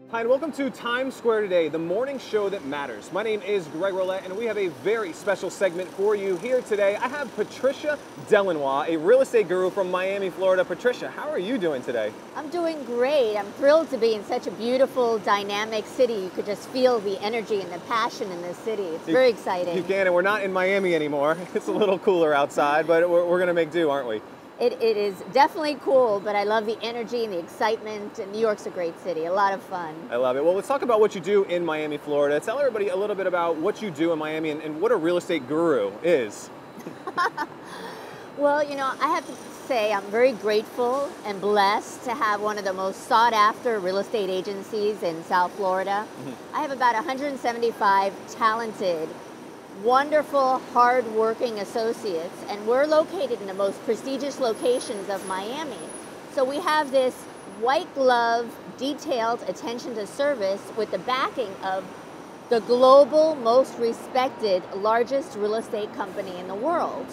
Hi, and welcome to Times Square Today, the morning show that matters. My name is Greg Rollett, and we have a very special segment for you here today. I have Patricia Delinois, a real estate guru from Miami, Florida. Patricia, how are you doing today? I'm doing great. I'm thrilled to be in such a beautiful, dynamic city. You could just feel the energy and the passion in this city. It's very exciting. You can, and we're not in Miami anymore. It's a little cooler outside, but we're going to make do, aren't we? It is definitely cool, but I love the energy and the excitement. And New York's a great city, a lot of fun. I love it. Well, let's talk about what you do in Miami, Florida. Tell everybody a little bit about what you do in Miami and what a real estate guru is. Well, I have to say I'm very grateful and blessed to have one of the most sought after real estate agencies in South Florida. I have about 175 talented, wonderful, hard-working associates, and we're located in the most prestigious locations of Miami. So we have this white glove, detailed attention to service with the backing of the global, most respected, largest real estate company in the world.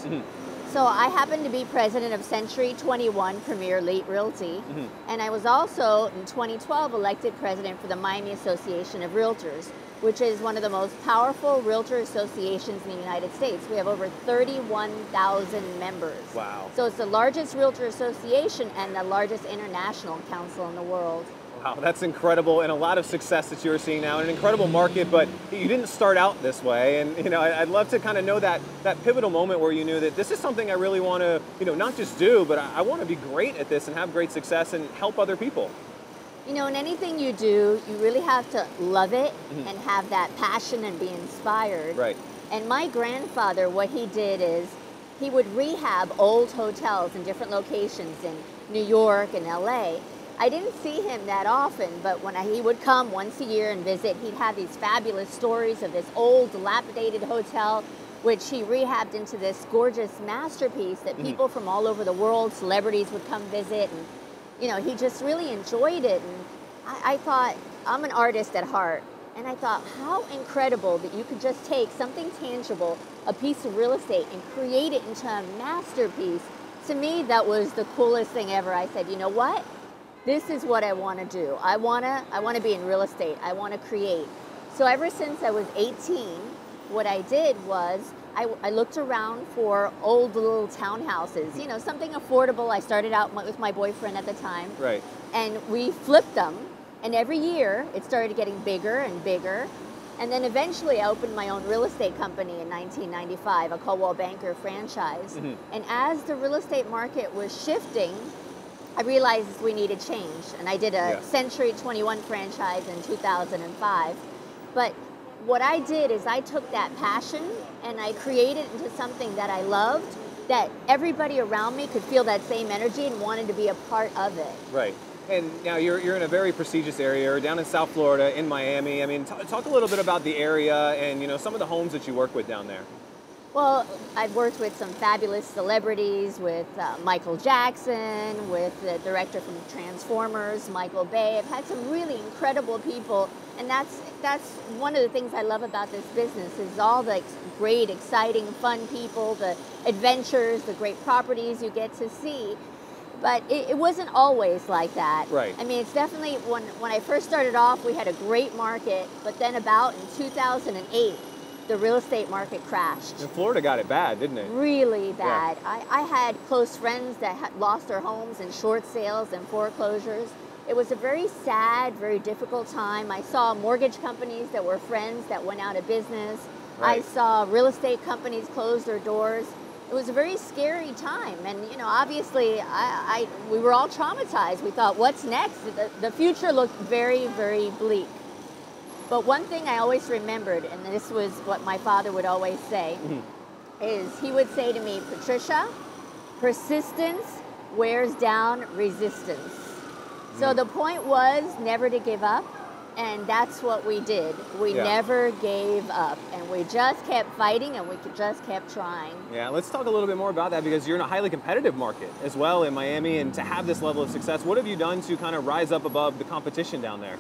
So I happen to be president of Century 21 Premier Elite Realty, and I was also in 2012 elected president for the Miami Association of Realtors, which is one of the most powerful realtor associations in the United States. We have over 31,000 members. Wow. So it's the largest realtor association and the largest international council in the world. Wow, that's incredible, and a lot of success that you're seeing now, and an incredible market, but you didn't start out this way, and I'd love to kind of know that pivotal moment where you knew that this is something I really want to, not just do, but I want to be great at this and have great success and help other people. In anything you do, you really have to love it and have that passion and be inspired. Right. And my grandfather, what he did is he would rehab old hotels in different locations in New York and LA. I didn't see him that often, but when he would come once a year and visit, he'd have these fabulous stories of this old, dilapidated hotel, which he rehabbed into this gorgeous masterpiece that people from all over the world, celebrities would come visit, and he just really enjoyed it. And I thought, I'm an artist at heart, and I thought, how incredible that you could just take something tangible, a piece of real estate, and create it into a masterpiece. To me, that was the coolest thing ever. I said, you know what? This is what I want to do. I want to be in real estate. I want to create. So ever since I was 18, what I did was I looked around for old little townhouses, something affordable. I started out with my boyfriend at the time. Right. And we flipped them. And every year it started getting bigger and bigger. And then eventually I opened my own real estate company in 1995, a Coldwell Banker franchise. And as the real estate market was shifting, I realized we needed change. And I did a Century 21 franchise in 2005. But what I did is I took that passion and I created it into something that I loved, that everybody around me could feel that same energy and wanted to be a part of it. Right. And now you're in a very prestigious area, down in South Florida, in Miami. I mean, talk a little bit about the area and some of the homes that you work with down there. Well, I've worked with some fabulous celebrities, with Michael Jackson, with the director from Transformers, Michael Bay. I've had some really incredible people, and that's one of the things I love about this business is all the great, exciting, fun people, the adventures, the great properties you get to see. But it wasn't always like that. Right. I mean, it's definitely, when I first started off, we had a great market, but then about in 2008, the real estate market crashed. And Florida got it bad, didn't it? Really bad. Yeah. I had close friends that had lost their homes in short sales and foreclosures. It was a very sad, very difficult time. I saw mortgage companies that were friends that went out of business. Right. I saw real estate companies close their doors. It was a very scary time. And, obviously, we were all traumatized. We thought, what's next? The future looked very, very bleak. But one thing I always remembered, and this was what my father would always say, is he would say to me, Patricia, persistence wears down resistance. So the point was never to give up, and that's what we did. We never gave up, and we just kept fighting, and we just kept trying. Yeah, let's talk a little bit more about that, because you're in a highly competitive market as well in Miami, and to have this level of success, what have you done to kind of rise up above the competition down there?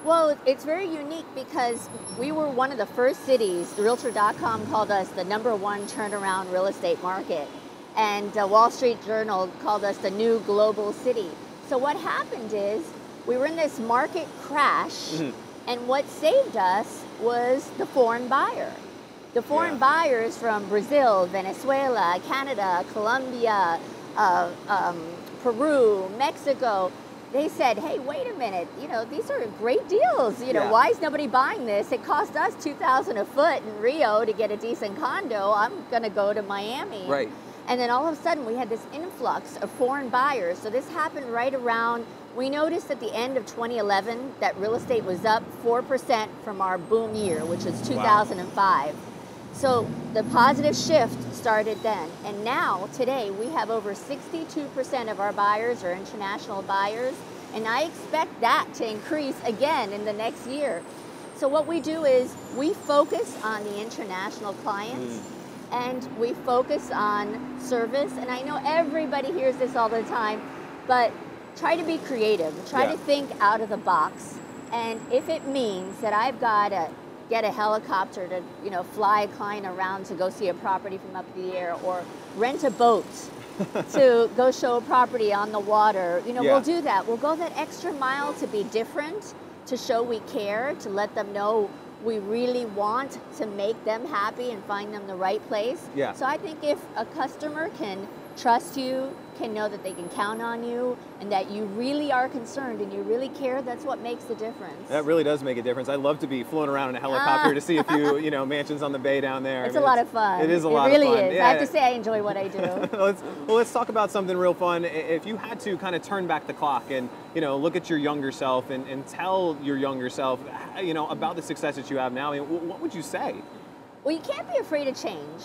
Well, it's very unique because we were one of the first cities. Realtor.com called us the #1 turnaround real estate market. And Wall Street Journal called us the new global city. So what happened is we were in this market crash, and what saved us was the foreign buyer. The foreign buyers from Brazil, Venezuela, Canada, Colombia, Peru, Mexico, they said, hey, wait a minute, you know, these are great deals. You know, why is nobody buying this? It cost us $2,000 a foot in Rio to get a decent condo. I'm going to go to Miami. Right. And then all of a sudden we had this influx of foreign buyers. So this happened right around, we noticed at the end of 2011 that real estate was up 4% from our boom year, which was 2005. So the positive shift started then. And now, today, we have over 62% of our buyers are international buyers. And I expect that to increase again in the next year. So what we do is we focus on the international clients and we focus on service. And I know everybody hears this all the time, but try to be creative. Try to think out of the box. And if it means that I've got to get a helicopter to, you know, fly a client around to go see a property from up the air, or rent a boat to go show a property on the water, you know, we'll do that. We'll go that extra mile to be different, to show we care, to let them know we really want to make them happy and find them the right place. So I think if a customer can trust you, can know that they can count on you, and that you really are concerned and you really care, that's what makes the difference. That really does make a difference. I'd love to be flown around in a helicopter to see a few, you know, mansions on the bay down there. It's a lot of fun. It is a lot of fun. It really is. I have to say I enjoy what I do. Let's talk about something real fun. If you had to kind of turn back the clock and, you know, look at your younger self and tell your younger self, you know, about the success that you have now, I mean, what would you say? Well, you can't be afraid of change.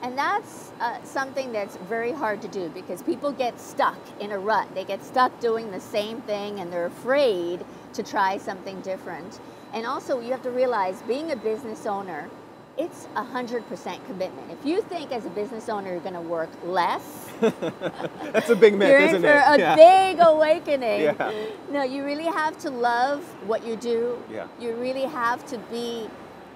And that's something that's very hard to do, because people get stuck in a rut. They get stuck doing the same thing and they're afraid to try something different. And also you have to realize, being a business owner, it's 100% commitment. If you think as a business owner you're going to work less, that's a big myth, you're isn't in for a big awakening. No, you really have to love what you do. You really have to be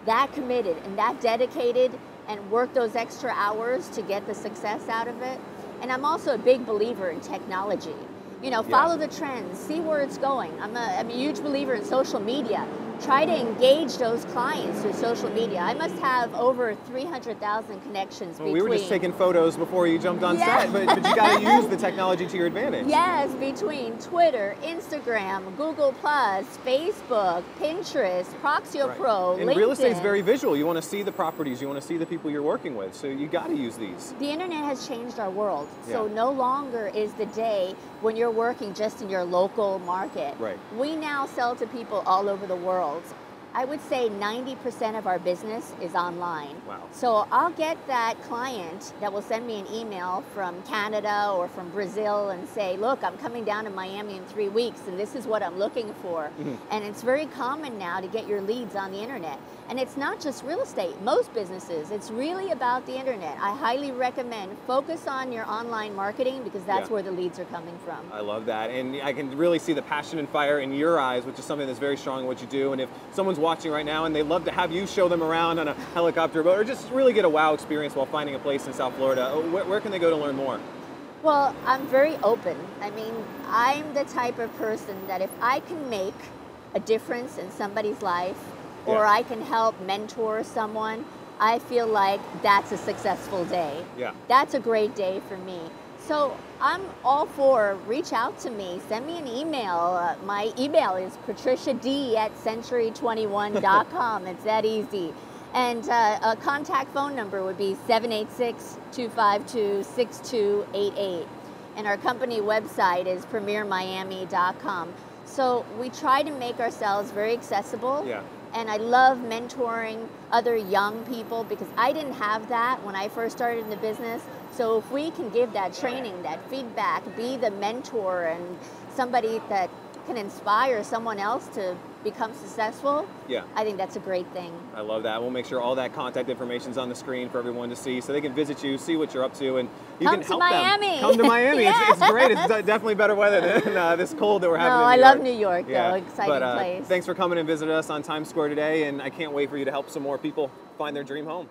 that committed and that dedicated and work those extra hours to get the success out of it. And I'm also a big believer in technology. You know, follow the trends, see where it's going. I'm a huge believer in social media. Try to engage those clients through social media. I must have over 300,000 connections between. We were just taking photos before you jumped on set, but you got to use the technology to your advantage. Yes, between Twitter, Instagram, Google+, Facebook, Pinterest, Proxio Pro, and LinkedIn. Real estate's very visual. You want to see the properties, you want to see the people you're working with, so you got to use these. The internet has changed our world, so no longer is the day when you're working just in your local market. We now sell to people all over the world. I would say 90% of our business is online. So I'll get that client that will send me an email from Canada or from Brazil and say, look, I'm coming down to Miami in 3 weeks and this is what I'm looking for. And it's very common now to get your leads on the internet. And it's not just real estate, most businesses, it's really about the internet. I highly recommend focus on your online marketing, because that's where the leads are coming from. I love that. And I can really see the passion and fire in your eyes, which is something that's very strong in what you do. And if someone's watching right now and they'd love to have you show them around on a helicopter boat, or just really get a wow experience while finding a place in South Florida, where can they go to learn more? Well, I'm very open. I mean, I'm the type of person that if I can make a difference in somebody's life, or I can help mentor someone, I feel like that's a successful day. That's a great day for me. So I'm all for, reach out to me, send me an email. My email is patriciad@century21.com. It's that easy. And a contact phone number would be 786-252-6288. And our company website is premiermiami.com. So we try to make ourselves very accessible. And I love mentoring other young people, because I didn't have that when I first started in the business. So if we can give that training, that feedback, be the mentor and somebody that can inspire someone else to become successful, I think that's a great thing. I love that. We'll make sure all that contact information is on the screen for everyone to see, so they can visit you, see what you're up to, and you can help Miami. them. Come to Miami. It's great. It's definitely better weather than this cold that we're having in New York. I love New York, though. Exciting place. Thanks for coming and visiting us on Times Square today, and I can't wait for you to help some more people find their dream home.